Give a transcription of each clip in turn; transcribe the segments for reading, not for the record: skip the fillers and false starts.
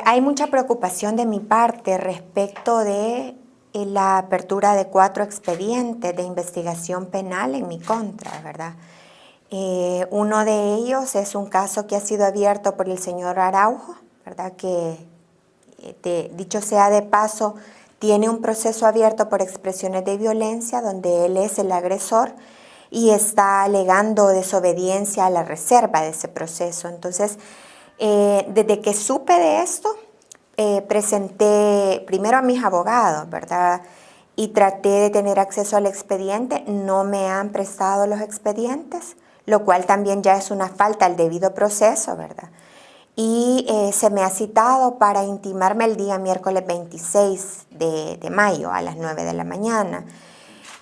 Hay mucha preocupación de mi parte respecto de la apertura de 4 expedientes de investigación penal en mi contra, ¿verdad? Uno de ellos es un caso que ha sido abierto por el señor Araujo, ¿verdad? Que, dicho sea de paso, tiene un proceso abierto por expresiones de violencia donde él es el agresor y está alegando desobediencia a la reserva de ese proceso. Entonces, desde que supe de esto, presenté primero a mis abogados, ¿verdad? Y traté de tener acceso al expediente. No me han prestado los expedientes, lo cual también ya es una falta al debido proceso, ¿verdad? Y se me ha citado para intimarme el día miércoles 26 de mayo a las 9 de la mañana.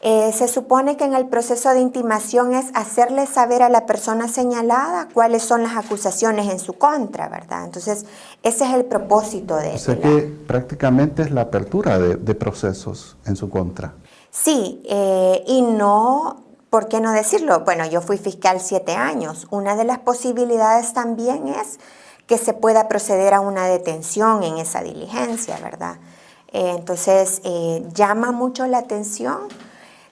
Se supone que en el proceso de intimación es hacerle saber a la persona señalada cuáles son las acusaciones en su contra, ¿verdad? Entonces, ese es el propósito de... O sea que prácticamente es la apertura de procesos en su contra. Sí, y no, ¿por qué no decirlo? Bueno, yo fui fiscal 7 años. Una de las posibilidades también es que se pueda proceder a una detención en esa diligencia, ¿verdad? Entonces, llama mucho la atención,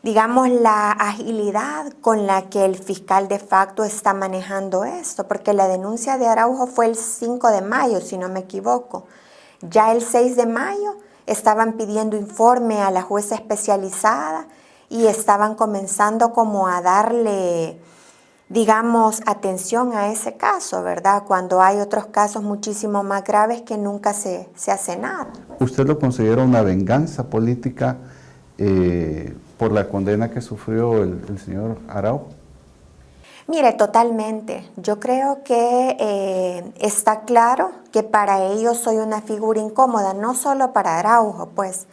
digamos, la agilidad con la que el fiscal de facto está manejando esto, porque la denuncia de Araujo fue el 5 de mayo, si no me equivoco. Ya el 6 de mayo estaban pidiendo informe a la jueza especializada y estaban comenzando como a darle, digamos, atención a ese caso, ¿verdad? Cuando hay otros casos muchísimo más graves que nunca se hace nada. ¿Usted lo considera una venganza política por la condena que sufrió el señor Araujo? Mire, totalmente. Yo creo que está claro que para ellos soy una figura incómoda, no solo para Araujo, pues,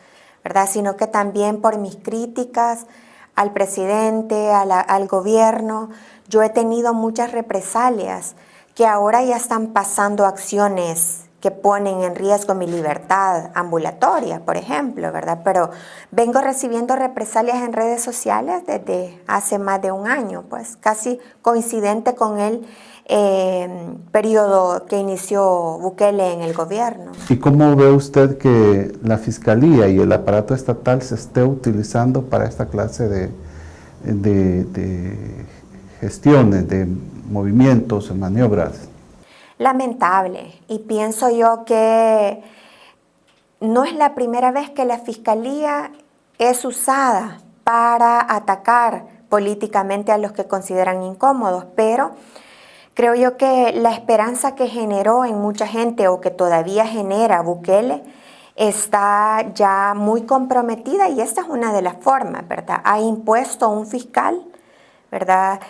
¿verdad? Sino que también por mis críticas al presidente, al gobierno. Yo he tenido muchas represalias que ahora ya están pasando acciones que ponen en riesgo mi libertad ambulatoria, por ejemplo, ¿verdad? Pero vengo recibiendo represalias en redes sociales desde hace más de un año, pues casi coincidente con el periodo que inició Bukele en el gobierno. ¿Y cómo ve usted que la Fiscalía y el aparato estatal se esté utilizando para esta clase de gestiones, de movimientos, de maniobras? Lamentable, y pienso yo que no es la primera vez que la Fiscalía es usada para atacar políticamente a los que consideran incómodos, pero creo yo que la esperanza que generó en mucha gente o que todavía genera Bukele está ya muy comprometida y esta es una de las formas, ¿verdad? Ha impuesto un fiscal, ¿verdad?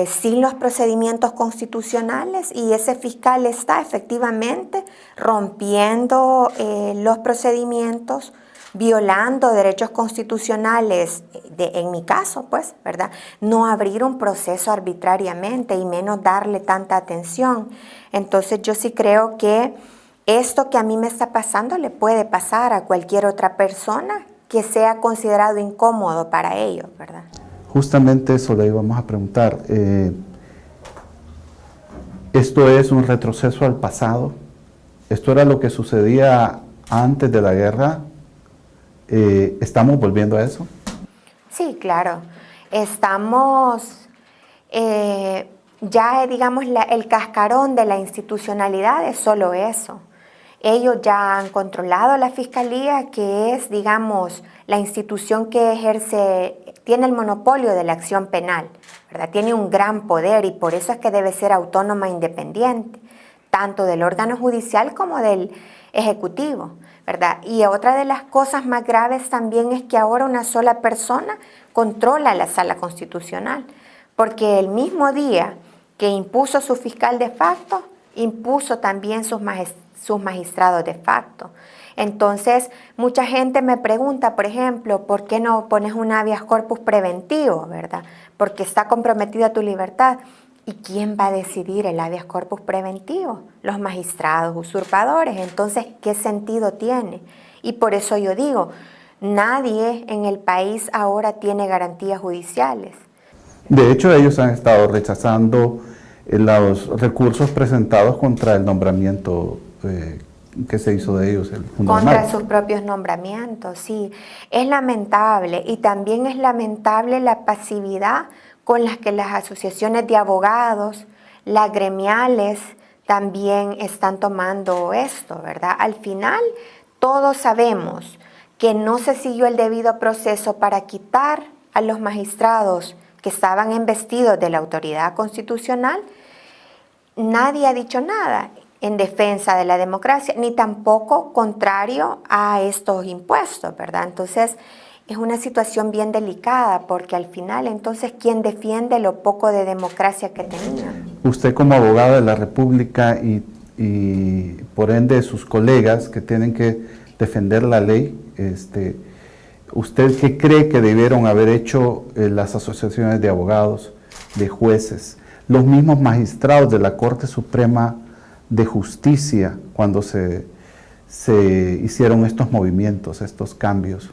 Sin los procedimientos constitucionales y ese fiscal está efectivamente rompiendo los procedimientos, violando derechos constitucionales, en mi caso, pues, ¿verdad? No abrir un proceso arbitrariamente y menos darle tanta atención. Entonces yo sí creo que esto que a mí me está pasando le puede pasar a cualquier otra persona que sea considerado incómodo para ellos, ¿verdad? Justamente eso le íbamos a preguntar. ¿Esto es un retroceso al pasado? ¿Esto era lo que sucedía antes de la guerra? ¿Estamos volviendo a eso? Sí, claro. Estamos, ya digamos, el cascarón de la institucionalidad es solo eso. Ellos ya han controlado la Fiscalía, que es, digamos, la institución que tiene el monopolio de la acción penal, ¿verdad? Tiene un gran poder y por eso es que debe ser autónoma e independiente, tanto del órgano judicial como del ejecutivo, ¿verdad? Y otra de las cosas más graves también es que ahora una sola persona controla la Sala Constitucional, porque el mismo día que impuso su fiscal de facto, impuso también sus magistrados de facto. Entonces, mucha gente me pregunta, por ejemplo, ¿por qué no pones un habeas corpus preventivo, verdad? Porque está comprometida tu libertad. ¿Y quién va a decidir el habeas corpus preventivo? Los magistrados usurpadores. Entonces, ¿qué sentido tiene? Y por eso yo digo, nadie en el país ahora tiene garantías judiciales. De hecho, ellos han estado rechazando los recursos presentados contra el nombramiento ¿Qué se hizo de ellos el 1 de Contra mayo? sus propios nombramientos, sí. Es lamentable y también es lamentable la pasividad con la que las asociaciones de abogados, las gremiales, también están tomando esto, ¿verdad? Al final, todos sabemos que no se siguió el debido proceso para quitar a los magistrados que estaban investidos de la autoridad constitucional. Nadie ha dicho nada en defensa de la democracia, ni tampoco contrario a estos impuestos, ¿verdad? Entonces, es una situación bien delicada, porque al final, entonces, ¿quién defiende lo poco de democracia que tenía? Usted como abogada de la República y por ende sus colegas que tienen que defender la ley, ¿usted qué cree que debieron haber hecho las asociaciones de abogados, de jueces, los mismos magistrados de la Corte Suprema de Justicia cuando se hicieron estos movimientos, estos cambios?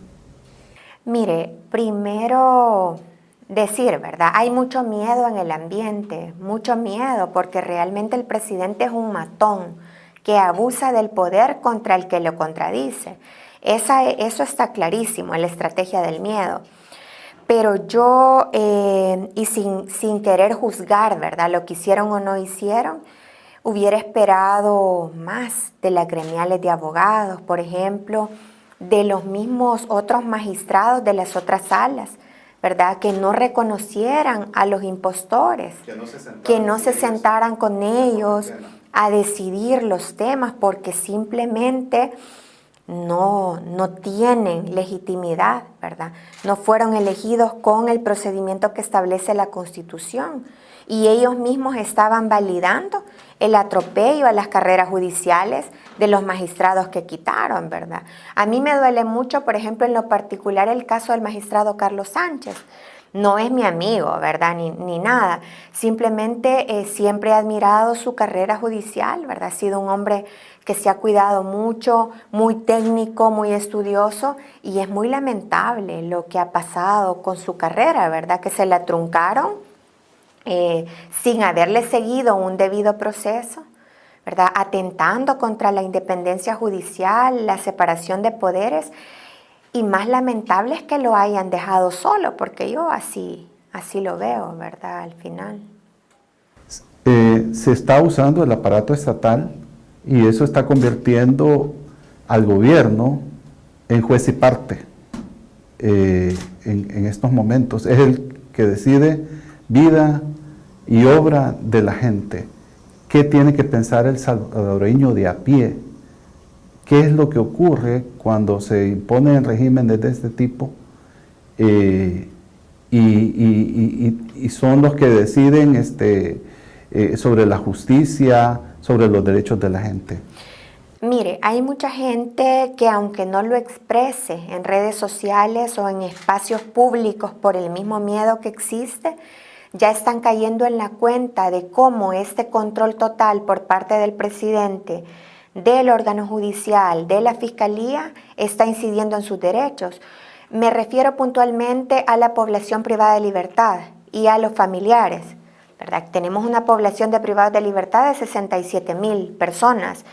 Mire, primero decir, ¿verdad? Hay mucho miedo en el ambiente, mucho miedo, porque realmente el presidente es un matón que abusa del poder contra el que lo contradice. Eso está clarísimo, en la estrategia del miedo. Pero yo, y sin querer juzgar, ¿verdad?, lo que hicieron o no hicieron, hubiera esperado más de las gremiales de abogados, por ejemplo, de los mismos otros magistrados de las otras salas, ¿verdad?, que no reconocieran a los impostores, que no se sentaran con ellos a decidir los temas, porque simplemente no tienen legitimidad, ¿verdad? No fueron elegidos con el procedimiento que establece la Constitución, y ellos mismos estaban validando el atropello a las carreras judiciales de los magistrados que quitaron, ¿verdad? A mí me duele mucho, por ejemplo, en lo particular, el caso del magistrado Carlos Sánchez. No es mi amigo, ¿verdad? Ni nada. Simplemente siempre he admirado su carrera judicial, ¿verdad? Ha sido un hombre que se ha cuidado mucho, muy técnico, muy estudioso, y es muy lamentable lo que ha pasado con su carrera, ¿verdad? Que se la truncaron sin haberle seguido un debido proceso, ¿verdad? Atentando contra la independencia judicial, la separación de poderes. Y más lamentable es que lo hayan dejado solo, porque yo así lo veo, ¿verdad? Al final. Se está usando el aparato estatal y eso está convirtiendo al gobierno en juez y parte en estos momentos. Es el que decide vida y obra de la gente. ¿Qué tiene que pensar el salvadoreño de a pie? ¿Qué es lo que ocurre cuando se imponen regímenes de este tipo y son los que deciden sobre la justicia, sobre los derechos de la gente? Mire, hay mucha gente que, aunque no lo exprese en redes sociales o en espacios públicos por el mismo miedo que existe, ya están cayendo en la cuenta de cómo este control total por parte del presidente, del órgano judicial, de la fiscalía, está incidiendo en sus derechos. Me refiero puntualmente a la población privada de libertad y a los familiares, ¿verdad? Tenemos una población de privados de libertad de 67,000 personas,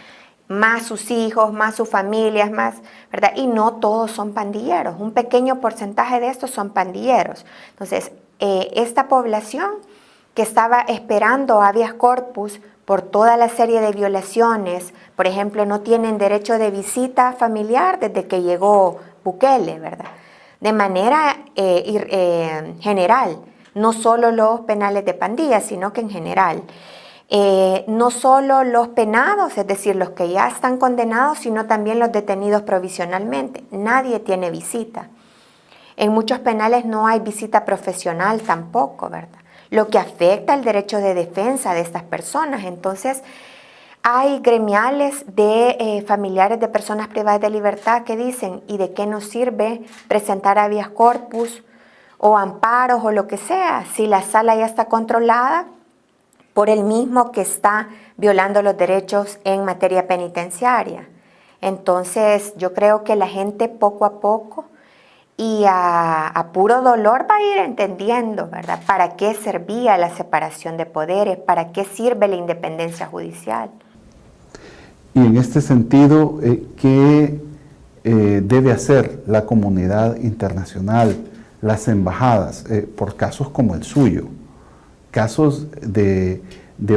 más sus hijos, más sus familias, más, ¿verdad? Y no todos son pandilleros, un pequeño porcentaje de estos son pandilleros. Entonces, esta población que estaba esperando habeas corpus por toda la serie de violaciones, por ejemplo, no tienen derecho de visita familiar desde que llegó Bukele, ¿verdad? De manera general, no solo los penales de pandillas, sino que en general. No solo los penados, es decir, los que ya están condenados, sino también los detenidos provisionalmente. Nadie tiene visita. En muchos penales no hay visita profesional tampoco, ¿verdad? Lo que afecta el derecho de defensa de estas personas. Entonces, hay gremiales de familiares de personas privadas de libertad que dicen, ¿y de qué nos sirve presentar habeas corpus o amparos o lo que sea si la sala ya está controlada por el mismo que está violando los derechos en materia penitenciaria? Entonces, yo creo que la gente poco a poco y a puro dolor va a ir entendiendo, ¿verdad?, para qué servía la separación de poderes, para qué sirve la independencia judicial. Y en este sentido, ¿qué debe hacer la comunidad internacional, las embajadas, por casos como el suyo? Casos de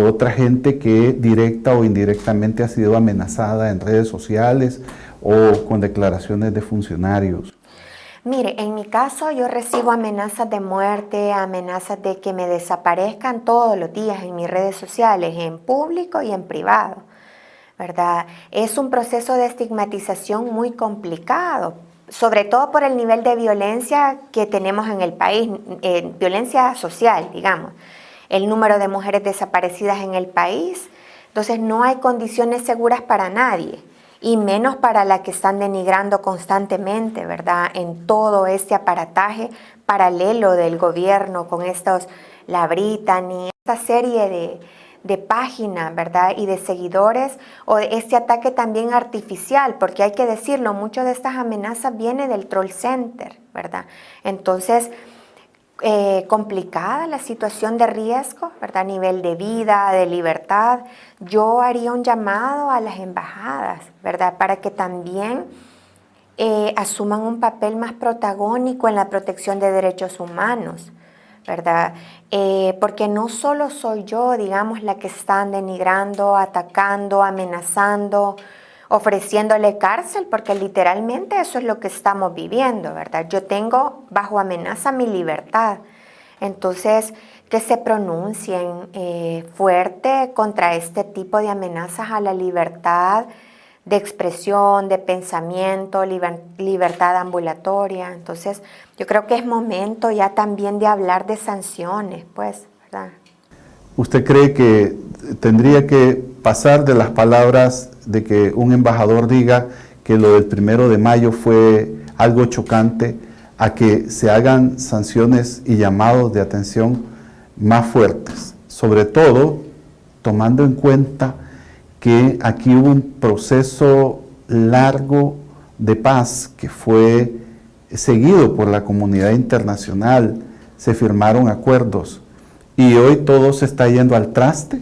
otra gente que directa o indirectamente ha sido amenazada en redes sociales o con declaraciones de funcionarios. Mire, en mi caso yo recibo amenazas de muerte, amenazas de que me desaparezcan todos los días en mis redes sociales, en público y en privado, ¿verdad? Es un proceso de estigmatización muy complicado, sobre todo por el nivel de violencia que tenemos en el país, violencia social, digamos. El número de mujeres desaparecidas en el país, entonces no hay condiciones seguras para nadie, y menos para la que están denigrando constantemente, ¿verdad? En todo este aparataje paralelo del gobierno con estos, la Brittany, esta serie de páginas, ¿verdad? Y de seguidores, o este ataque también artificial, porque hay que decirlo, muchas de estas amenazas vienen del troll center, ¿verdad? Entonces, complicada la situación de riesgo, ¿verdad? A nivel de vida, de libertad. Yo haría un llamado a las embajadas, ¿verdad? Para que también asuman un papel más protagónico en la protección de derechos humanos, ¿verdad? Porque no solo soy yo, digamos, la que están denigrando, atacando, amenazando, ofreciéndole cárcel, porque literalmente eso es lo que estamos viviendo, ¿verdad? Yo tengo bajo amenaza mi libertad. Entonces, que se pronuncien fuerte contra este tipo de amenazas a la libertad de expresión, de pensamiento, libertad ambulatoria. Entonces, yo creo que es momento ya también de hablar de sanciones, pues, ¿verdad? ¿Usted cree que tendría que pasar de las palabras de que un embajador diga que lo del 1 de mayo fue algo chocante a que se hagan sanciones y llamados de atención más fuertes? Sobre todo tomando en cuenta que aquí hubo un proceso largo de paz que fue seguido por la comunidad internacional, se firmaron acuerdos y hoy todo se está yendo al traste,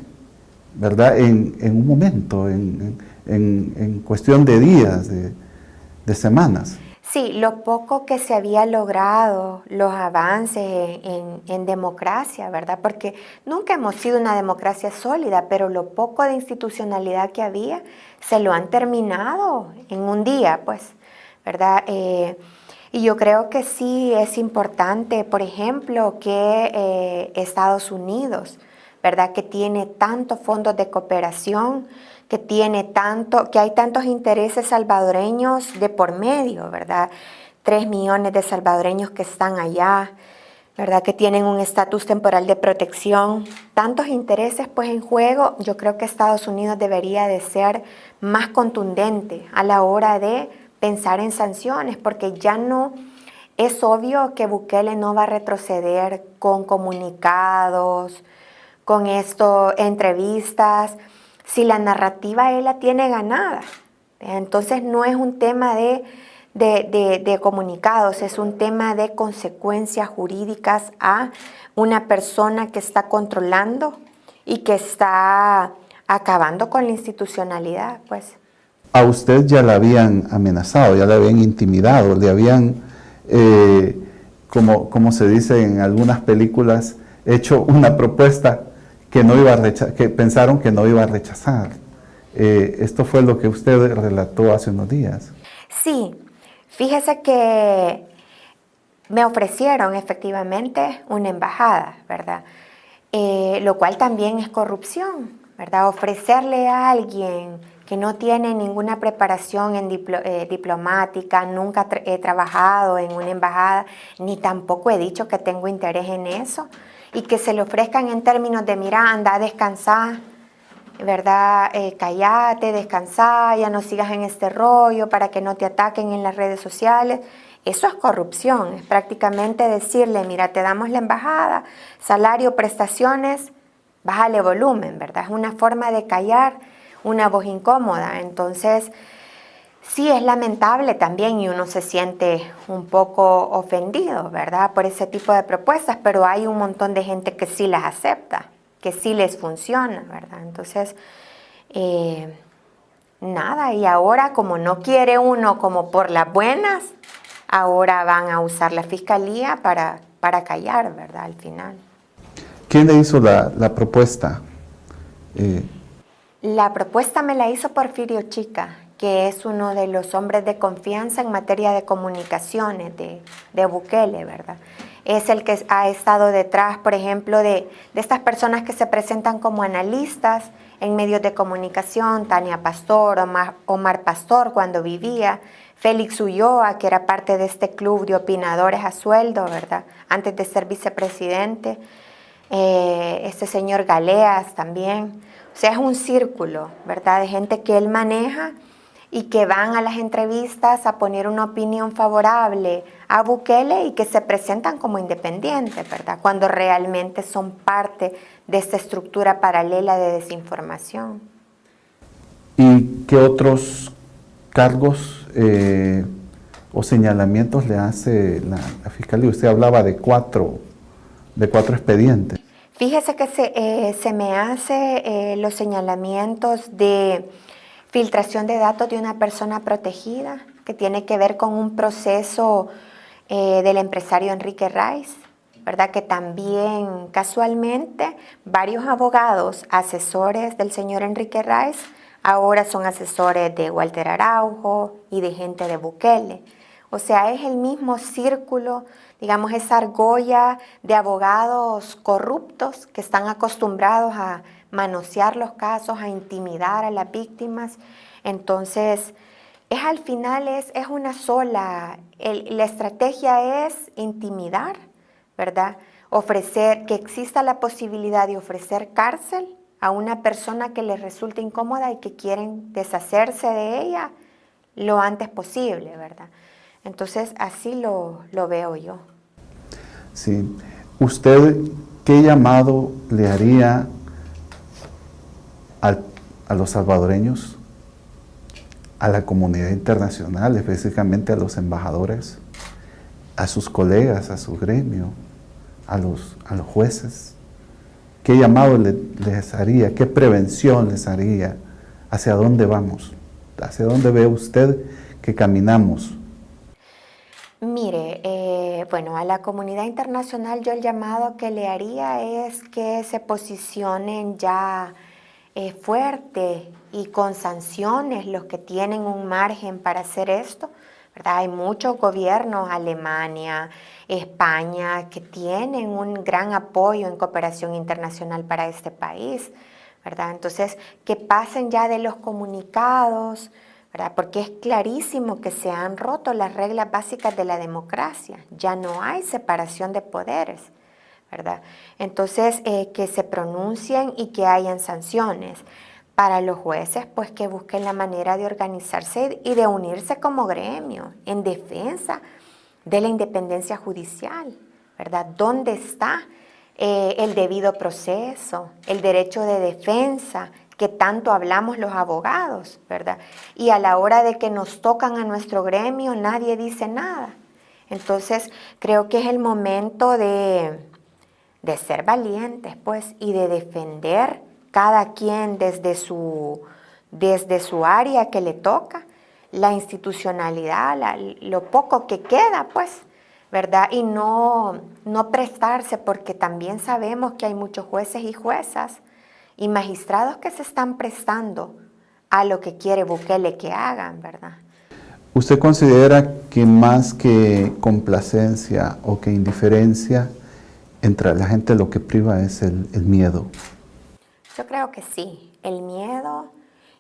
¿verdad? En un momento, en cuestión de días, de semanas. Sí, lo poco que se había logrado, los avances en democracia, ¿verdad? Porque nunca hemos sido una democracia sólida, pero lo poco de institucionalidad que había, se lo han terminado en un día, pues, ¿verdad? Y yo creo que sí es importante, por ejemplo, que Estados Unidos, ¿verdad? Que tiene tantos fondos de cooperación, que hay tantos intereses salvadoreños de por medio, ¿verdad? 3 millones de salvadoreños que están allá, ¿verdad? Que tienen un estatus temporal de protección. Tantos intereses pues en juego. Yo creo que Estados Unidos debería de ser más contundente a la hora de pensar en sanciones, porque ya no es obvio que Bukele no va a retroceder con comunicados, con entrevistas, si la narrativa él la tiene ganada. Entonces no es un tema de comunicados, es un tema de consecuencias jurídicas a una persona que está controlando y que está acabando con la institucionalidad, pues. A usted ya la habían amenazado, ya la habían intimidado, le habían, como se dice en algunas películas, hecho una propuesta que pensaron que no iba a rechazar. Esto fue lo que usted relató hace unos días. Sí, fíjese que me ofrecieron efectivamente una embajada, ¿verdad? Lo cual también es corrupción, ¿verdad? Ofrecerle a alguien que no tiene ninguna preparación diplomática, nunca he trabajado en una embajada, ni tampoco he dicho que tengo interés en eso, y que se le ofrezcan en términos de, mira, anda a descansar, ¿verdad? Cállate, descansa, ya no sigas en este rollo para que no te ataquen en las redes sociales. Eso es corrupción, es prácticamente decirle, mira, te damos la embajada, salario, prestaciones, bájale volumen, ¿verdad? Es una forma de callar una voz incómoda. Entonces, sí es lamentable también y uno se siente un poco ofendido, ¿verdad? Por ese tipo de propuestas, pero hay un montón de gente que sí las acepta, que sí les funciona, ¿verdad? Entonces, nada. Y ahora, como no quiere uno como por las buenas, ahora van a usar la fiscalía para callar, ¿verdad? Al final. ¿Quién le hizo la propuesta? La propuesta me la hizo Porfirio Chica, que es uno de los hombres de confianza en materia de comunicaciones de Bukele, ¿verdad? Es el que ha estado detrás, por ejemplo, de estas personas que se presentan como analistas en medios de comunicación, Tania Pastor, Omar Pastor cuando vivía, Félix Ulloa, que era parte de este club de opinadores a sueldo, ¿verdad? Antes de ser vicepresidente, este señor Galeas también. O sea, es un círculo, ¿verdad? De gente que él maneja y que van a las entrevistas a poner una opinión favorable a Bukele y que se presentan como independientes, ¿verdad? Cuando realmente son parte de esta estructura paralela de desinformación. ¿Y qué otros cargos o señalamientos le hace la Fiscalía? Usted hablaba de cuatro expedientes. Fíjese que se me hace los señalamientos de filtración de datos de una persona protegida, que tiene que ver con un proceso del empresario Enrique Rice, ¿verdad? Que también casualmente varios abogados asesores del señor Enrique Rice ahora son asesores de Walter Araujo y de gente de Bukele. O sea, es el mismo círculo, digamos, esa argolla de abogados corruptos que están acostumbrados a manosear los casos, a intimidar a las víctimas. Entonces, al final es una sola, la estrategia es intimidar, ¿verdad? Ofrecer, que exista la posibilidad de ofrecer cárcel a una persona que les resulte incómoda y que quieren deshacerse de ella lo antes posible, ¿verdad? Entonces, así lo veo yo. Sí. ¿Usted qué llamado le haría a los salvadoreños, a la comunidad internacional, específicamente a los embajadores, a sus colegas, a su gremio, a los jueces? ¿Qué llamado les haría? ¿Qué prevención les haría? ¿Hacia dónde vamos? ¿Hacia dónde ve usted que caminamos? Mire, bueno, a la comunidad internacional yo el llamado que le haría es que se posicionen ya fuerte y con sanciones los que tienen un margen para hacer esto, ¿verdad? Hay muchos gobiernos, Alemania, España, que tienen un gran apoyo en cooperación internacional para este país, ¿verdad? Entonces, que pasen ya de los comunicados, ¿verdad? Porque es clarísimo que se han roto las reglas básicas de la democracia, ya no hay separación de poderes, ¿verdad? Entonces, que se pronuncien y que hayan sanciones. Para los jueces, pues que busquen la manera de organizarse y de unirse como gremio en defensa de la independencia judicial, ¿verdad? ¿Dónde está el debido proceso, el derecho de defensa que tanto hablamos los abogados, ¿verdad? Y a la hora de que nos tocan a nuestro gremio, nadie dice nada. Entonces, creo que es el momento de ser valientes, pues, y de defender cada quien desde su área que le toca, la institucionalidad, lo poco que queda, pues, ¿verdad? Y no prestarse, porque también sabemos que hay muchos jueces y juezas y magistrados que se están prestando a lo que quiere Bukele que hagan, ¿verdad? ¿Usted considera que más que complacencia o que indiferencia, entre la gente lo que priva es el miedo? Yo creo que sí, el miedo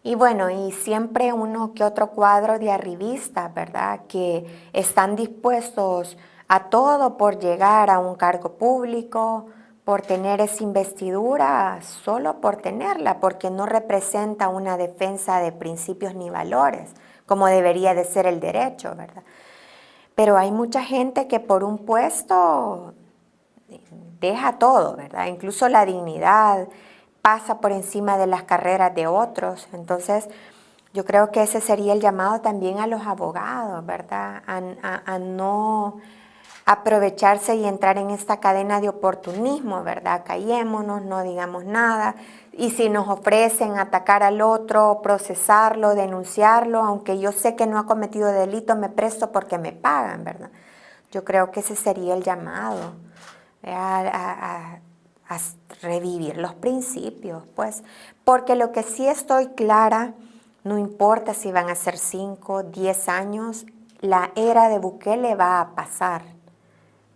y bueno, y siempre uno que otro cuadro de arribistas, ¿verdad? Que están dispuestos a todo por llegar a un cargo público, por tener esa investidura, solo por tenerla, porque no representa una defensa de principios ni valores, como debería de ser el derecho, ¿verdad? Pero hay mucha gente que por un puesto deja todo, ¿verdad? Incluso la dignidad pasa por encima de las carreras de otros. Entonces, yo creo que ese sería el llamado también a los abogados, ¿verdad? A no aprovecharse y entrar en esta cadena de oportunismo, ¿verdad? Callémonos, no digamos nada. Y si nos ofrecen atacar al otro, procesarlo, denunciarlo, aunque yo sé que no ha cometido delito, me presto porque me pagan, ¿verdad? Yo creo que ese sería el llamado a revivir los principios, pues. Porque lo que sí estoy clara, no importa si van a ser 5, 10 años, la era de Bukele va a pasar,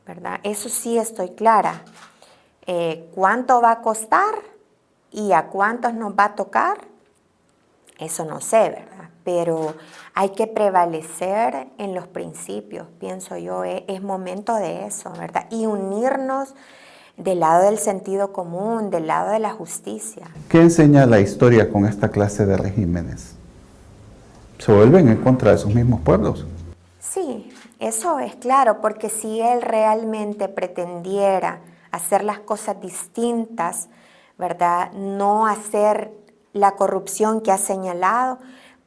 ¿verdad? Eso sí estoy clara. ¿Cuánto va a costar y a cuántos nos va a tocar? Eso no sé, ¿verdad? Pero hay que prevalecer en los principios, pienso yo, es momento de eso, ¿verdad? Y unirnos del lado del sentido común, del lado de la justicia. ¿Qué enseña la historia con esta clase de regímenes? ¿Se vuelven en contra de sus mismos pueblos? Sí, eso es claro, porque si él realmente pretendiera hacer las cosas distintas, ¿verdad? No hacer la corrupción que ha señalado,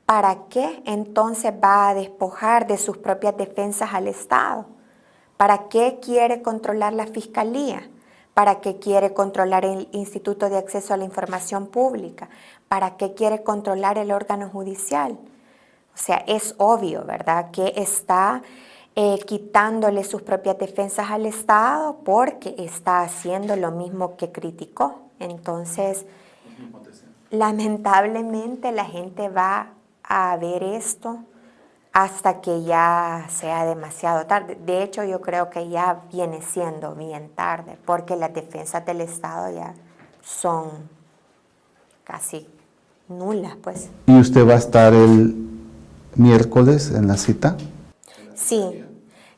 ¿para qué entonces va a despojar de sus propias defensas al Estado? ¿Para qué quiere controlar la Fiscalía? ¿Para qué quiere controlar el Instituto de Acceso a la Información Pública? ¿Para qué quiere controlar el órgano judicial? O sea, es obvio, ¿verdad?, que está quitándole sus propias defensas al Estado porque está haciendo lo mismo que criticó. Entonces, lamentablemente la gente va a ver esto hasta que ya sea demasiado tarde. De hecho, yo creo que ya viene siendo bien tarde, porque las defensas del Estado ya son casi nulas, pues. ¿Y usted va a estar el miércoles en la cita? Sí,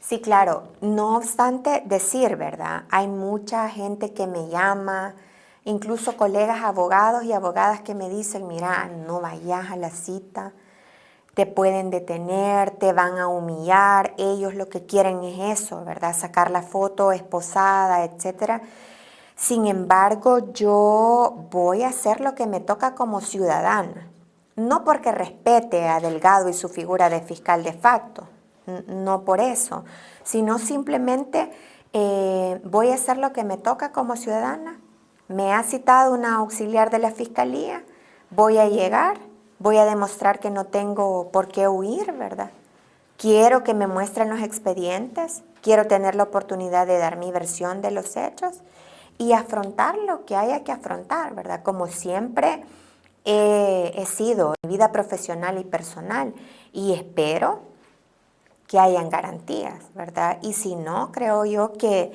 sí, claro. No obstante decir, ¿verdad? Hay mucha gente que me llama, incluso colegas abogados y abogadas que me dicen, mira, no vayas a la cita, te pueden detener, te van a humillar, ellos lo que quieren es eso, ¿verdad? Sacar la foto esposada, etcétera. Sin embargo, yo voy a hacer lo que me toca como ciudadana, no porque respete a Delgado y su figura de fiscal de facto, no por eso, sino simplemente voy a hacer lo que me toca como ciudadana. Me ha citado una auxiliar de la fiscalía, voy a llegar, voy a demostrar que no tengo por qué huir, ¿verdad? Quiero que me muestren los expedientes, quiero tener la oportunidad de dar mi versión de los hechos y afrontar lo que haya que afrontar, ¿verdad? Como siempre he sido en mi vida profesional y personal, y espero que hayan garantías, ¿verdad? Y si no, creo yo que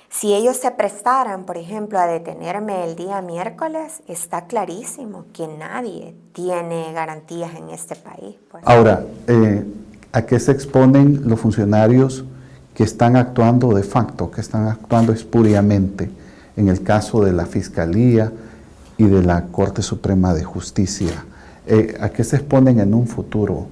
si ellos se prestaran, por ejemplo, a detenerme el día miércoles, está clarísimo que nadie tiene garantías en este país, pues. Ahora, ¿a qué se exponen los funcionarios que están actuando de facto, que están actuando espuriamente en el caso de la Fiscalía y de la Corte Suprema de Justicia? ¿A qué se exponen en un futuro?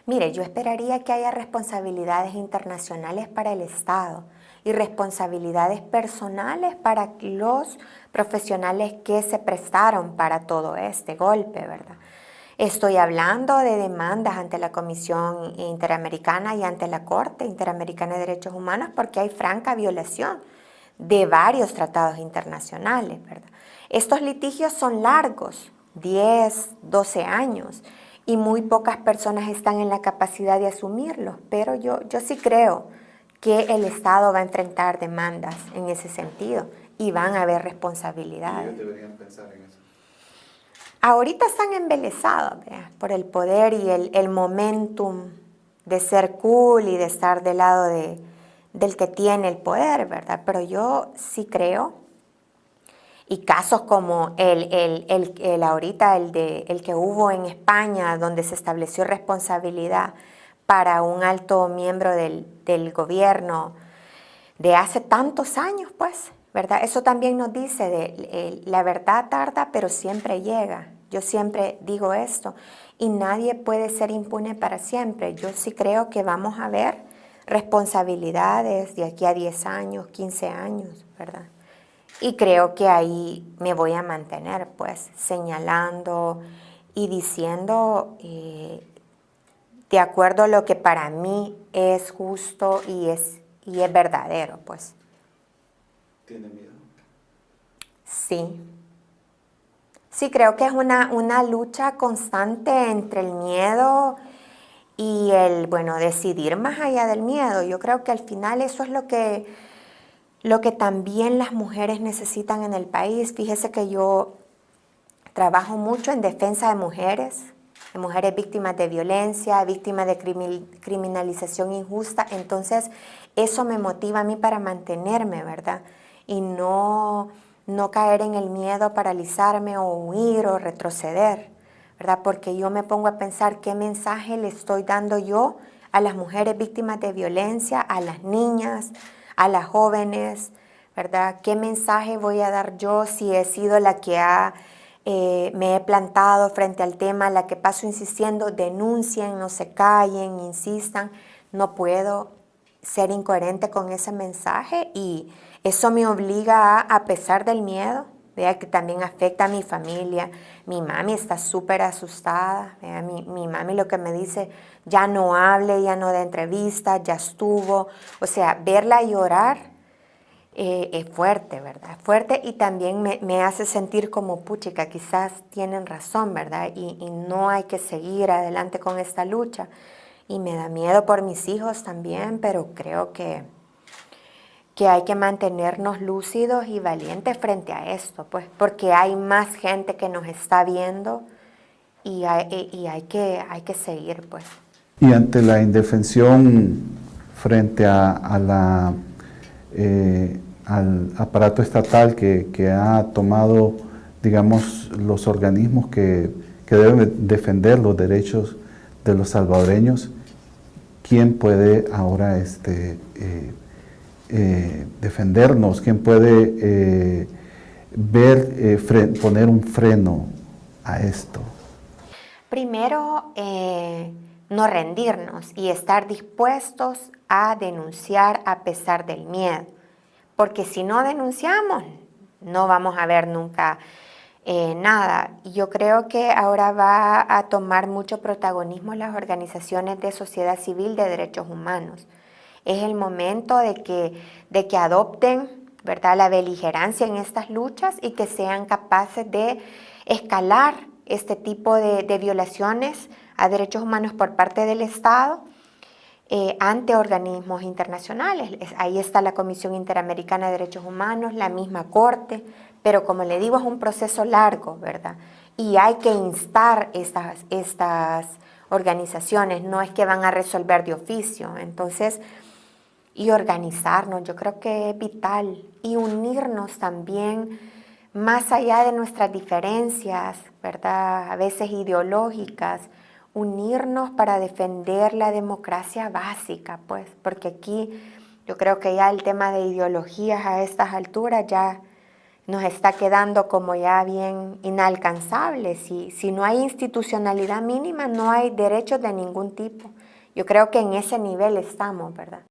Mire, yo esperaría que haya responsabilidades internacionales para el Estado y responsabilidades personales para los profesionales que se prestaron para todo este golpe, ¿verdad? Estoy hablando de demandas ante la Comisión Interamericana y ante la Corte Interamericana de Derechos Humanos porque hay franca violación de varios tratados internacionales, ¿verdad? Estos litigios son largos, 10, 12 años, y muy pocas personas están en la capacidad de asumirlos, pero yo sí creo que el Estado va a enfrentar demandas en ese sentido y van a haber responsabilidades. ¿Ellos deberían pensar en eso? Ahorita están embelesados, ¿verdad?, por el poder y el momentum de ser cool y de estar del lado del que tiene el poder, ¿verdad? Pero yo sí creo, y casos como el que hubo en España, donde se estableció responsabilidad para un alto miembro del gobierno de hace tantos años, pues, ¿verdad? Eso también nos dice la verdad tarda, pero siempre llega. Yo siempre digo esto, y nadie puede ser impune para siempre. Yo sí creo que vamos a ver responsabilidades de aquí a 10 años, 15 años, ¿verdad? Y creo que ahí me voy a mantener, pues, señalando y diciendo de acuerdo a lo que para mí es justo y y es verdadero, pues. ¿Tiene miedo? Sí. Sí, creo que es una lucha constante entre el miedo y el, bueno, decidir más allá del miedo. Yo creo que al final eso es lo que también las mujeres necesitan en el país. Fíjese que yo trabajo mucho en defensa de mujeres víctimas de violencia, víctimas de criminalización injusta. Entonces, eso me motiva a mí para mantenerme, ¿verdad? Y no caer en el miedo a paralizarme o huir o retroceder, ¿verdad? Porque yo me pongo a pensar qué mensaje le estoy dando yo a las mujeres víctimas de violencia, a las niñas, a las jóvenes, ¿verdad? ¿Qué mensaje voy a dar yo si he sido la que me he plantado frente al tema, la que paso insistiendo, denuncien, no se callen, insistan? No puedo ser incoherente con ese mensaje y eso me obliga a pesar del miedo, vea que también afecta a mi familia. Mi mami está súper asustada, vea, mi mami lo que me dice, ya no hable, ya no dé entrevistas, ya estuvo. O sea, verla llorar es fuerte, ¿verdad? Es fuerte y también me hace sentir como, puchica, quizás tienen razón, ¿verdad? Y no hay que seguir adelante con esta lucha. Y me da miedo por mis hijos también, pero creo que hay que mantenernos lúcidos y valientes frente a esto, pues, porque hay más gente que nos está viendo y hay que seguir, pues. Y ante la indefensión frente al aparato estatal que ha tomado, digamos, los organismos que deben defender los derechos de los salvadoreños, ¿quién puede ahora defendernos? ¿Quién puede poner un freno a esto? Primero, no rendirnos y estar dispuestos a denunciar a pesar del miedo, porque si no denunciamos, no vamos a ver nunca nada. Y yo creo que ahora va a tomar mucho protagonismo las organizaciones de sociedad civil de derechos humanos. Es el momento de que adopten, ¿verdad?, la beligerancia en estas luchas y que sean capaces de escalar este tipo de violaciones a derechos humanos por parte del Estado ante organismos internacionales. Ahí está la Comisión Interamericana de Derechos Humanos, la misma Corte, pero como le digo, es un proceso largo, ¿verdad? Y hay que instar estas organizaciones, no es que van a resolver de oficio. Entonces, y organizarnos, yo creo que es vital, y unirnos también más allá de nuestras diferencias, ¿verdad?, a veces ideológicas, unirnos para defender la democracia básica, pues, porque aquí yo creo que ya el tema de ideologías a estas alturas ya nos está quedando como ya bien inalcanzable. Si no hay institucionalidad mínima, no hay derechos de ningún tipo. Yo creo que en ese nivel estamos, ¿verdad?